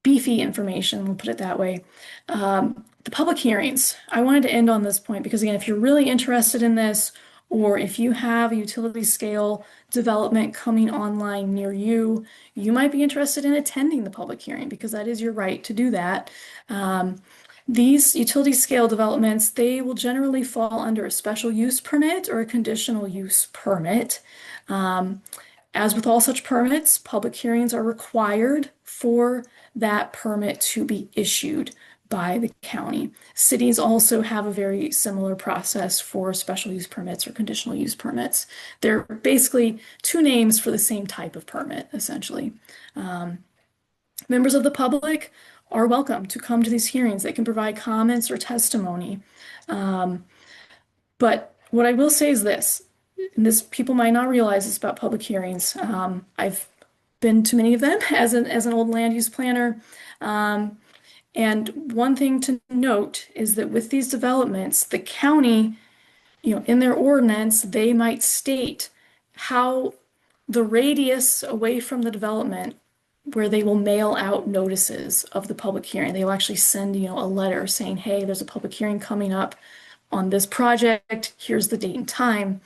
B: beefy information, we'll put it that way. The public hearings. I wanted to end on this point because again, if you're really interested in this, or if you have a utility scale development coming online near you, you might be interested in attending the public hearing because that is your right to do that. These utility scale developments, they will generally fall under a special use permit or a conditional use permit. As with all such permits, public hearings are required for that permit to be issued by the county. Cities also have a very similar process for special use permits or conditional use permits. They're basically two names for the same type of permit, essentially. Um, Members of the public are welcome to come to these hearings. They can provide comments or testimony. Um, but what I will say is this, and this people might not realize this about public hearings. I've been to many of them as an old land use planner. Um, and one thing to note is that with these developments, the county, in their ordinance, they might state how the radius away from the development where they will mail out notices of the public hearing. They will actually send, a letter saying, hey, there's a public hearing coming up on this project. Here's the date and time.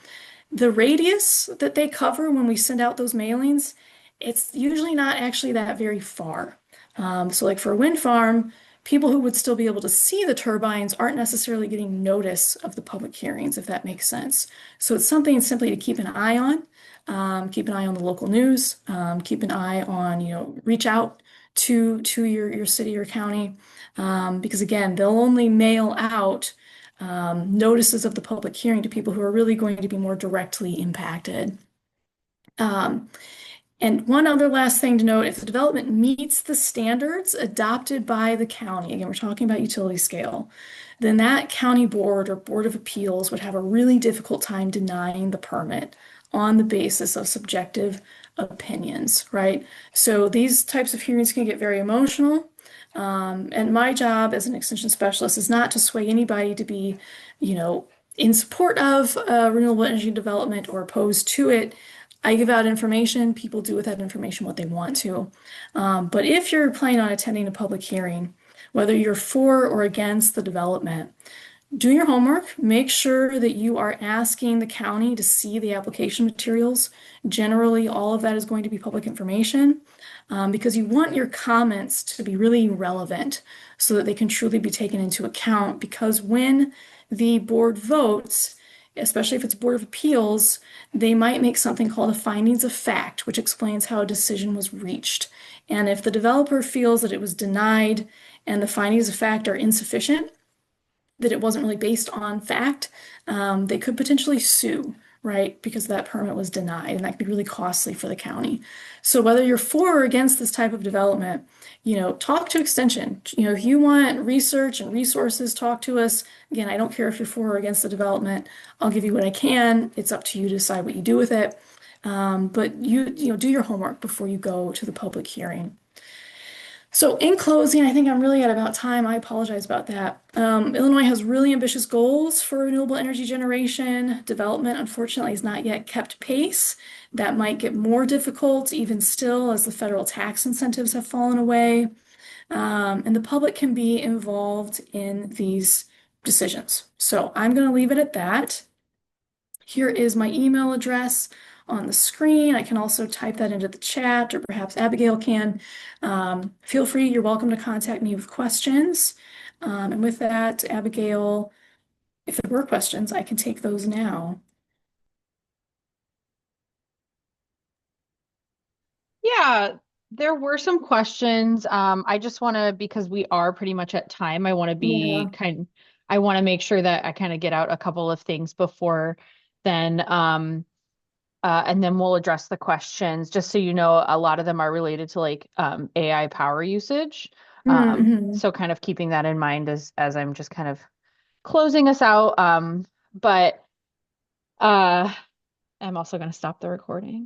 B: The radius that they cover when we send out those mailings, it's usually not actually that very far. So like for a wind farm, people who would still be able to see the turbines aren't necessarily getting notice of the public hearings, if that makes sense. So it's something simply to keep an eye on. Keep an eye on the local news. Keep an eye on, reach out to your city or county. Because again, they'll only mail out notices of the public hearing to people who are really going to be more directly impacted. And one other last thing to note, if the development meets the standards adopted by the county, again, we're talking about utility scale, then that county board or board of appeals would have a really difficult time denying the permit on the basis of subjective opinions, right? So these types of hearings can get very emotional. And my job as an extension specialist is not to sway anybody to be, in support of renewable energy development or opposed to it. I give out information, people do with that information what they want to. But if you're planning on attending a public hearing, whether you're for or against the development, do your homework. Make sure that you are asking the county to see the application materials. Generally, all of that is going to be public information because you want your comments to be really relevant so that they can truly be taken into account. Because when the board votes, especially if it's Board of Appeals, they might make something called a findings of fact, which explains how a decision was reached. And if the developer feels that it was denied and the findings of fact are insufficient, that it wasn't really based on fact, they could potentially sue, right? Because that permit was denied, and that could be really costly for the county. So whether you're for or against this type of development, talk to Extension. If you want research and resources, talk to us. Again, I don't care if you're for or against the development. I'll give you what I can. It's up to you to decide what you do with it. But you do your homework before you go to the public hearing. So in closing, I think I'm really at about time. I apologize about that. Illinois has really ambitious goals for renewable energy generation. Development, unfortunately, has not yet kept pace. That might get more difficult even still as the federal tax incentives have fallen away. And the public can be involved in these decisions. So I'm going to leave it at that. Here is my email address on the screen. I can also type that into the chat, or perhaps Abigail can. Feel free, you're welcome to contact me with questions. And with that, Abigail, if there were questions, I can take those now.
A: Yeah, there were some questions. I just want to, because we are pretty much at time,
B: Yeah.
A: I want to make sure that I kind of get out a couple of things before then. And then we'll address the questions. Just so you know, a lot of them are related to like AI power usage.
B: Mm-hmm.
A: So kind of keeping that in mind as I'm just kind of closing us out. But I'm also going to stop the recording.